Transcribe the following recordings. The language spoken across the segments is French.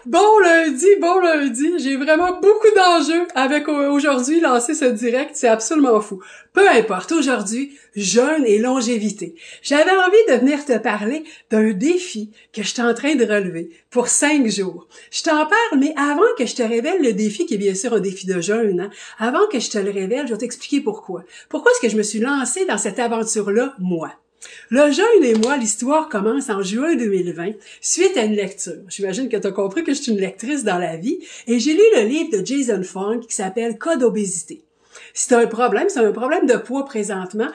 Bon lundi, j'ai vraiment beaucoup d'enjeux avec aujourd'hui lancer ce direct, c'est absolument fou. Peu importe, aujourd'hui, jeûne et longévité. J'avais envie de venir te parler d'un défi que je suis en train de relever pour 5 jours. Je t'en parle, mais avant que je te révèle le défi, qui est bien sûr un défi de jeûne, avant que je te le révèle, je vais t'expliquer pourquoi. Pourquoi est-ce que je me suis lancée dans cette aventure-là, moi? Le jeûne et moi, l'histoire commence en juin 2020, suite à une lecture. J'imagine que tu as compris que je suis une lectrice dans la vie, et j'ai lu le livre de Jason Fung qui s'appelle Code obésité. Si tu as un problème, c'est un problème de poids présentement,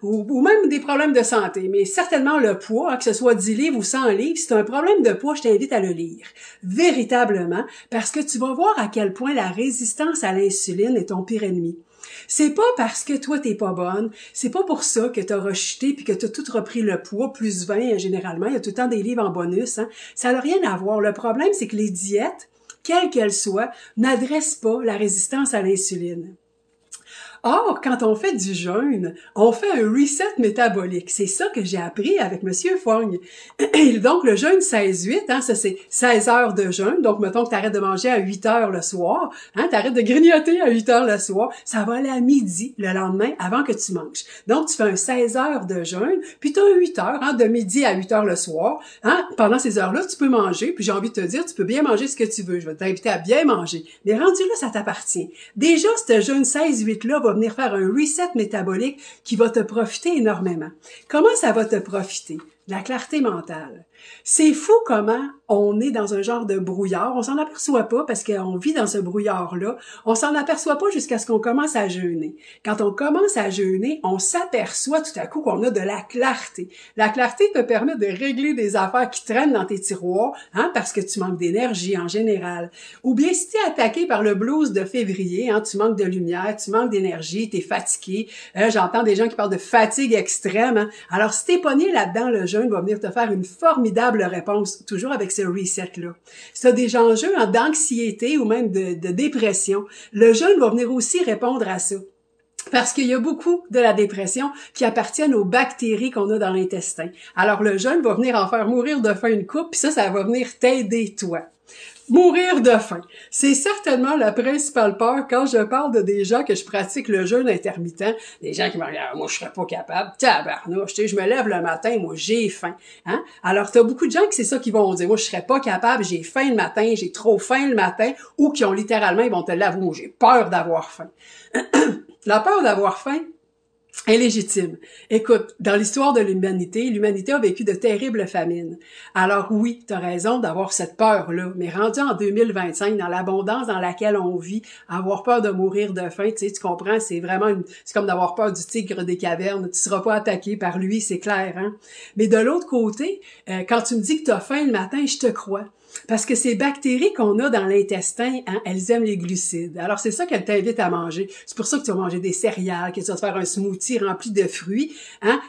ou même des problèmes de santé, mais certainement le poids, que ce soit 10 livres ou 100 livres, si tu as un problème de poids, je t'invite à le lire, véritablement, parce que tu vas voir à quel point la résistance à l'insuline est ton pire ennemi. C'est pas parce que toi t'es pas bonne, c'est pas pour ça que t'as rechuté puis que t'as tout repris le poids, plus 20 généralement, il y a tout le temps des livres en bonus, ça n'a rien à voir. Le problème, c'est que les diètes, quelles qu'elles soient, n'adressent pas la résistance à l'insuline. Or, quand on fait du jeûne, on fait un reset métabolique. C'est ça que j'ai appris avec Monsieur Fung. Et donc, le jeûne 16-8, ça c'est 16 heures de jeûne. Donc, mettons que tu arrêtes de manger à 8 heures le soir, tu arrêtes de grignoter à 8 heures le soir, ça va aller à midi le lendemain avant que tu manges. Donc, tu fais un 16 heures de jeûne, puis tu as 8 heures, de midi à 8 heures le soir. Pendant ces heures-là, tu peux manger, puis j'ai envie de te dire, tu peux bien manger ce que tu veux. Je vais t'inviter à bien manger. Mais rendu là, ça t'appartient. Déjà, ce jeûne 16-8-là va venir faire un reset métabolique qui va te profiter énormément. Comment ça va te profiter? La clarté mentale. C'est fou comment on est dans un genre de brouillard. On s'en aperçoit pas parce qu'on vit dans ce brouillard-là. On s'en aperçoit pas jusqu'à ce qu'on commence à jeûner. Quand on commence à jeûner, on s'aperçoit tout à coup qu'on a de la clarté. La clarté te permet de régler des affaires qui traînent dans tes tiroirs, parce que tu manques d'énergie en général. Ou bien si tu es attaqué par le blues de février, tu manques de lumière, tu manques d'énergie, tu es fatigué. J'entends des gens qui parlent de fatigue extrême. Alors si t'es pogné là-dedans, le jeûne va venir te faire une formidable réponse, toujours avec ce reset-là. Si tu as des enjeux d'anxiété ou même de dépression, le jeûne va venir aussi répondre à ça. Parce qu'il y a beaucoup de la dépression qui appartiennent aux bactéries qu'on a dans l'intestin. Alors le jeûne va venir en faire mourir de faim une coupe, puis ça va venir t'aider toi. Mourir de faim. C'est certainement la principale peur quand je parle de des gens que je pratique le jeûne intermittent. Des gens qui me regardent, moi je serais pas capable. Tabarnouche, je me lève le matin, moi j'ai faim. Alors t'as beaucoup de gens qui c'est ça qui vont dire, moi je serais pas capable, j'ai faim le matin, j'ai trop faim le matin, ou qui ont littéralement, ils vont te l'avouer, moi j'ai peur d'avoir faim. La peur d'avoir faim est légitime. Écoute, dans l'histoire de l'humanité a vécu de terribles famines. Alors oui, tu as raison d'avoir cette peur-là, mais rendu en 2025, dans l'abondance dans laquelle on vit, avoir peur de mourir de faim, tu comprends, c'est vraiment c'est comme d'avoir peur du tigre des cavernes, tu seras pas attaqué par lui, c'est clair, Mais de l'autre côté, quand tu me dis que tu as faim le matin, je te crois. Parce que ces bactéries qu'on a dans l'intestin, elles aiment les glucides. Alors, c'est ça qu'elles t'invitent à manger. C'est pour ça que tu vas manger des céréales, que tu vas te faire un smoothie rempli de fruits.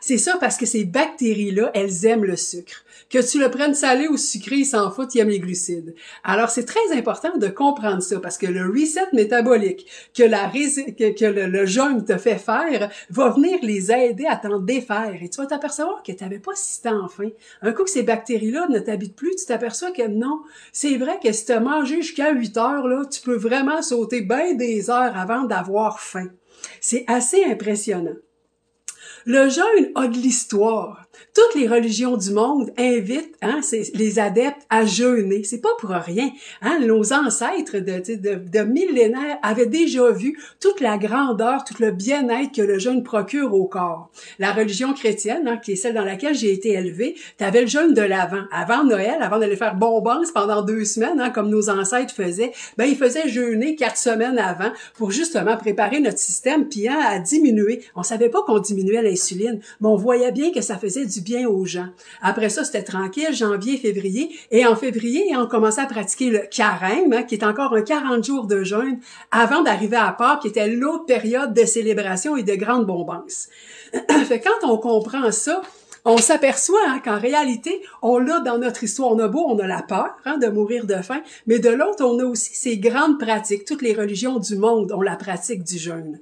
C'est ça parce que ces bactéries-là, elles aiment le sucre. Que tu le prennes salé ou sucré, ils s'en foutent, ils aiment les glucides. Alors, c'est très important de comprendre ça parce que le reset métabolique que le jeûne te fait faire va venir les aider à t'en défaire. Et tu vas t'apercevoir que tu n'avais pas si tant faim. Un coup que ces bactéries-là ne t'habitent plus, tu t'aperçois que non. C'est vrai que si tu as mangé jusqu'à 8 heures, là, tu peux vraiment sauter bien des heures avant d'avoir faim. C'est assez impressionnant. Le jeûne a de l'histoire. Toutes les religions du monde invitent les adeptes à jeûner. C'est pas pour rien. Nos ancêtres de millénaires avaient déjà vu toute la grandeur, tout le bien-être que le jeûne procure au corps. La religion chrétienne, qui est celle dans laquelle j'ai été élevée, t'avais le jeûne de l'Avent. Avant Noël, avant d'aller faire bonbons pendant 2 semaines, comme nos ancêtres faisaient, ils faisaient jeûner 4 semaines avant pour justement préparer notre système puis à diminuer. On savait pas qu'on diminuait l'insuline, mais on voyait bien que ça faisait du bien aux gens. Après ça, c'était tranquille, janvier, février. Et en février, on commençait à pratiquer le carême, qui est encore un 40 jours de jeûne, avant d'arriver à Pâques, qui était l'autre période de célébration et de grandes bombances. Fait quand on comprend ça, On s'aperçoit qu'en réalité, on l'a dans notre histoire. On a la peur de mourir de faim, mais de l'autre, on a aussi ces grandes pratiques. Toutes les religions du monde ont la pratique du jeûne.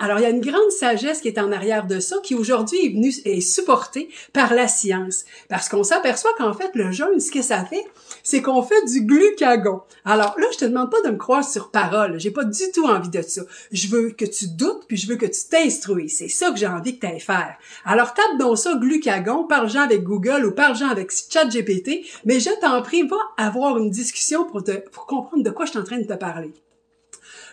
Alors, il y a une grande sagesse qui est en arrière de ça, qui aujourd'hui est supportée par la science. Parce qu'on s'aperçoit qu'en fait, le jeûne, ce que ça fait, c'est qu'on fait du glucagon. Alors là, je te demande pas de me croire sur parole. J'ai pas du tout envie de ça. Je veux que tu doutes, puis je veux que tu t'instruises. C'est ça que j'ai envie que tu ailles faire. Alors, tape donc ça, glucagon, parle-en avec Google ou parle-en avec ChatGPT, mais je t'en prie, va avoir une discussion pour comprendre de quoi je suis en train de te parler.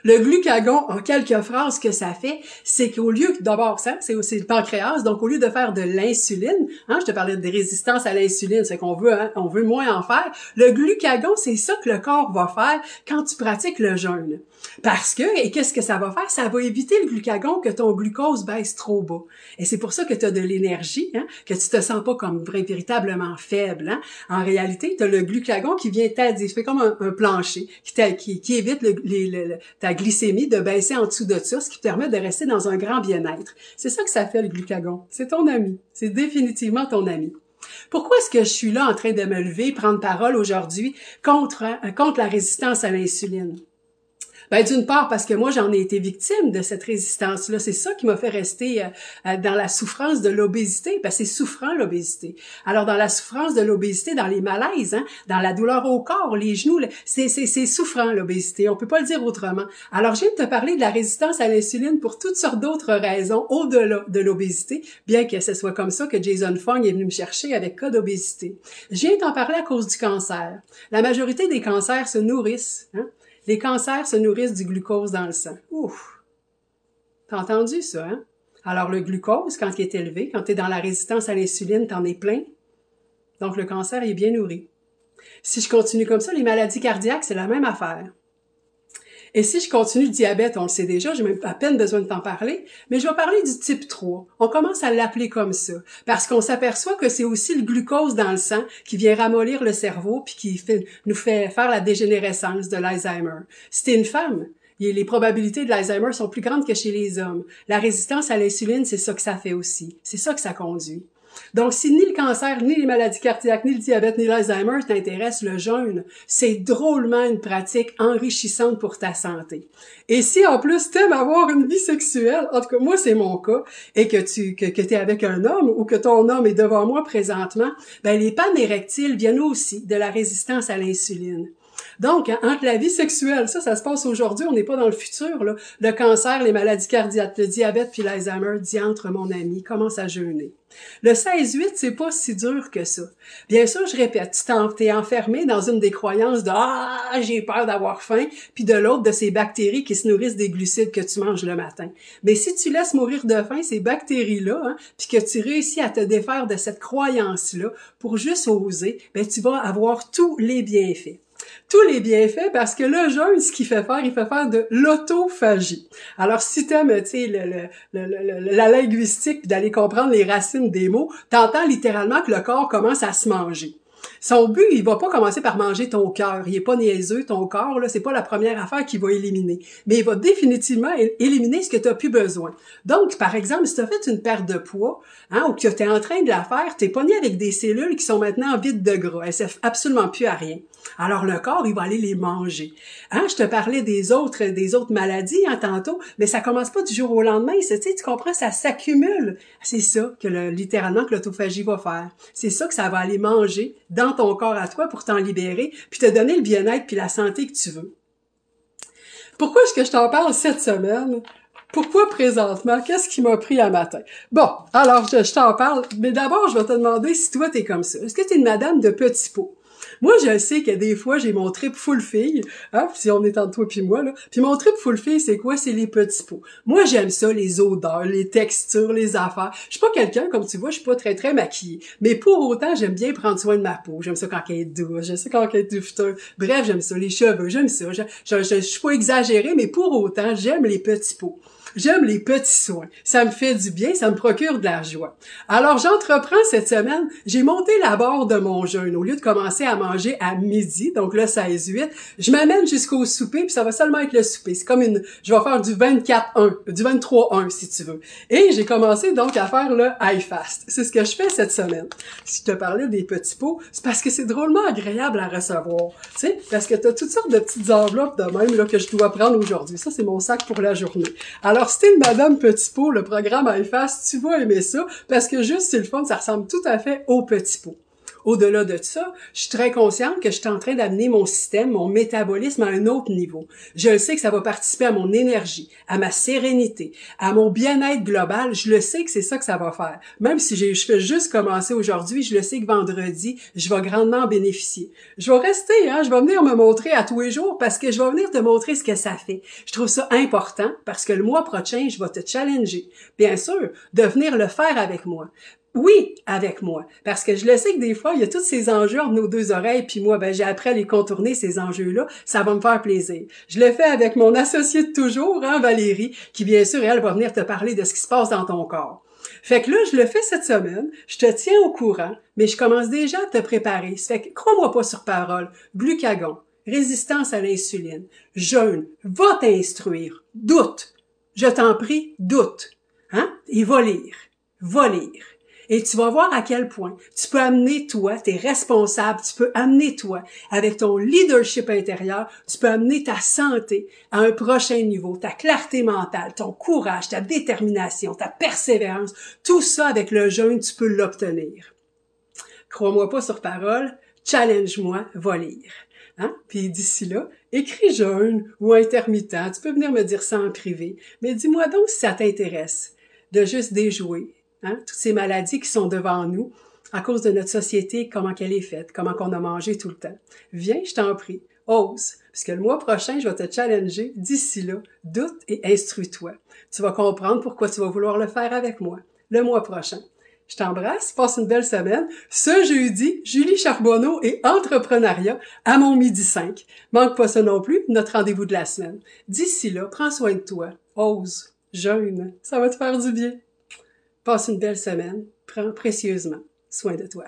Le glucagon, en quelques phrases, ce que ça fait, c'est qu'au lieu, d'abord, ça, c'est aussi le pancréas, donc au lieu de faire de l'insuline, je te parlais de résistance à l'insuline, c'est qu'on veut, on veut moins en faire, le glucagon, c'est ça que le corps va faire quand tu pratiques le jeûne. Parce que, et qu'est-ce que ça va faire? Ça va éviter le glucagon que ton glucose baisse trop bas. Et c'est pour ça que tu as de l'énergie, que tu te sens pas comme véritablement faible. En réalité, tu as le glucagon qui vient t'aider, fait comme un plancher, qui évite ta glycémie de baisser en dessous de ça, ce qui te permet de rester dans un grand bien-être. C'est ça que ça fait le glucagon. C'est ton ami. C'est définitivement ton ami. Pourquoi est-ce que je suis là en train de me lever, prendre parole aujourd'hui contre la résistance à l'insuline? Ben, d'une part, parce que moi, j'en ai été victime de cette résistance-là. C'est ça qui m'a fait rester dans la souffrance de l'obésité, parce que c'est souffrant, l'obésité. Alors, dans la souffrance de l'obésité, dans les malaises, dans la douleur au corps, les genoux, c'est souffrant, l'obésité. On peut pas le dire autrement. Alors, je viens de te parler de la résistance à l'insuline pour toutes sortes d'autres raisons au-delà de l'obésité, bien que ce soit comme ça que Jason Fung est venu me chercher avec cas d'obésité. Je viens t'en parler à cause du cancer. La majorité des cancers se nourrissent, Les cancers se nourrissent du glucose dans le sang. Ouf! T'as entendu ça, Alors, le glucose, quand il est élevé, quand tu es dans la résistance à l'insuline, t'en es plein. Donc, le cancer est bien nourri. Si je continue comme ça, les maladies cardiaques, c'est la même affaire. Et si je continue le diabète, on le sait déjà, j'ai même à peine besoin de t'en parler, mais je vais parler du type 3. On commence à l'appeler comme ça, parce qu'on s'aperçoit que c'est aussi le glucose dans le sang qui vient ramollir le cerveau puis qui nous fait faire la dégénérescence de l'Alzheimer. Si t'es une femme, les probabilités de l'Alzheimer sont plus grandes que chez les hommes. La résistance à l'insuline, c'est ça que ça fait aussi. C'est ça que ça conduit. Donc, si ni le cancer, ni les maladies cardiaques, ni le diabète, ni l'Alzheimer t'intéressent, le jeûne, c'est drôlement une pratique enrichissante pour ta santé. Et si, en plus, t'aimes avoir une vie sexuelle, en tout cas, moi, c'est mon cas, et que t'es avec un homme, ou que ton homme est devant moi présentement, ben, les pannes érectiles viennent aussi de la résistance à l'insuline. Donc, entre la vie sexuelle, ça se passe aujourd'hui, on n'est pas dans le futur, là. Le cancer, les maladies cardiaques, le diabète puis l'Alzheimer, diantre, mon ami, commence à jeûner. Le 16-8, c'est pas si dur que ça. Bien sûr, je répète, t'es enfermé dans une des croyances de « Ah, j'ai peur d'avoir faim », puis de l'autre de ces bactéries qui se nourrissent des glucides que tu manges le matin. Mais si tu laisses mourir de faim ces bactéries-là, puis que tu réussis à te défaire de cette croyance-là pour juste oser, ben tu vas avoir tous les bienfaits. Tous les bienfaits, parce que le jeûne, ce qu'il fait faire, il fait faire de l'autophagie. Alors, si t'aimes, tu sais, la linguistique, puis d'aller comprendre les racines des mots, t'entends littéralement que le corps commence à se manger. Son but, il va pas commencer par manger ton cœur. Il est pas niaiseux, ton corps, là, c'est pas la première affaire qu'il va éliminer. Mais il va définitivement éliminer ce que tu as plus besoin. Donc, par exemple, si tu as fait une perte de poids, ou que tu es en train de la faire, tu es pogné avec des cellules qui sont maintenant vides de gras. Elles servent absolument plus à rien. Alors, le corps, il va aller les manger. Je te parlais des autres maladies, tantôt, mais ça commence pas du jour au lendemain. Tu sais, tu comprends, ça s'accumule. C'est ça que littéralement que l'autophagie va faire. C'est ça que ça va aller manger dans ton corps à toi pour t'en libérer, puis te donner le bien-être puis la santé que tu veux. Pourquoi est-ce que je t'en parle cette semaine? Pourquoi présentement? Qu'est-ce qui m'a pris un matin? Bon, alors je t'en parle, mais d'abord, je vais te demander si toi, t'es comme ça. Est-ce que t'es une madame de petits pots? Moi, je sais que des fois, j'ai mon trip full fille, si on est entre toi puis moi, là. Puis mon trip full fille, c'est quoi? C'est les petits pots. Moi, j'aime ça, les odeurs, les textures, les affaires. Je suis pas quelqu'un, comme tu vois, je suis pas très, très maquillée. Mais pour autant, j'aime bien prendre soin de ma peau. J'aime ça quand elle est douce, j'aime ça quand elle est dufteuse. Bref, j'aime ça, les cheveux, j'aime ça. Je suis pas exagérée, mais pour autant, j'aime les petits pots. J'aime les petits soins. Ça me fait du bien, ça me procure de la joie. Alors, j'entreprends cette semaine, j'ai monté la barre de mon jeûne. Au lieu de commencer à manger à midi, donc là, 16-8. Je m'amène jusqu'au souper, puis ça va seulement être le souper. C'est comme je vais faire du 24-1, du 23-1, si tu veux. Et j'ai commencé donc à faire le high fast. C'est ce que je fais cette semaine. Si je te parlais des petits pots, c'est parce que c'est drôlement agréable à recevoir. Tu sais, parce que t'as toutes sortes de petites enveloppes de même, là, que je dois prendre aujourd'hui. Ça, c'est mon sac pour la journée. Alors, si t'es une madame petit pot, le programme high fast, tu vas aimer ça, parce que juste, c'est le fun, ça ressemble tout à fait au petit pot. Au-delà de ça, je suis très consciente que je suis en train d'amener mon système, mon métabolisme à un autre niveau. Je le sais que ça va participer à mon énergie, à ma sérénité, à mon bien-être global. Je le sais que c'est ça que ça va faire. Même si je fais juste commencer aujourd'hui, je le sais que vendredi, je vais grandement en bénéficier. Je vais rester, je vais venir me montrer à tous les jours parce que je vais venir te montrer ce que ça fait. Je trouve ça important parce que le mois prochain, je vais te challenger. Bien sûr, de venir le faire avec moi. Oui, avec moi. Parce que je le sais que des fois, il y a tous ces enjeux entre nos deux oreilles, puis moi, j'ai appris à les contourner, ces enjeux-là. Ça va me faire plaisir. Je le fais avec mon associée de toujours, Valérie, qui bien sûr, elle va venir te parler de ce qui se passe dans ton corps. Fait que là, je le fais cette semaine, je te tiens au courant, mais je commence déjà à te préparer. Ça fait que, crois-moi pas sur parole, glucagon, résistance à l'insuline, jeûne, va t'instruire, doute. Je t'en prie, doute. Et va lire. Va lire. Et tu vas voir à quel point tu peux amener toi, t'es responsable, tu peux amener toi, avec ton leadership intérieur, tu peux amener ta santé à un prochain niveau, ta clarté mentale, ton courage, ta détermination, ta persévérance, tout ça avec le jeûne, tu peux l'obtenir. Crois-moi pas sur parole, challenge-moi, va lire. Puis d'ici là, écris jeûne ou intermittent, tu peux venir me dire ça en privé, mais dis-moi donc si ça t'intéresse de juste déjouer. Toutes ces maladies qui sont devant nous à cause de notre société, comment qu'elle est faite, comment qu'on a mangé tout le temps. Viens, je t'en prie, ose, parce que le mois prochain, je vais te challenger. D'ici là, doute et instruis-toi. Tu vas comprendre pourquoi tu vas vouloir le faire avec moi le mois prochain. Je t'embrasse, passe une belle semaine. Ce jeudi, Julie Charbonneau et entrepreneuriat à mon midi 5. Manque pas ça non plus, notre rendez-vous de la semaine. D'ici là, prends soin de toi, ose, jeûne, ça va te faire du bien. Passe une belle semaine. Prends précieusement soin de toi.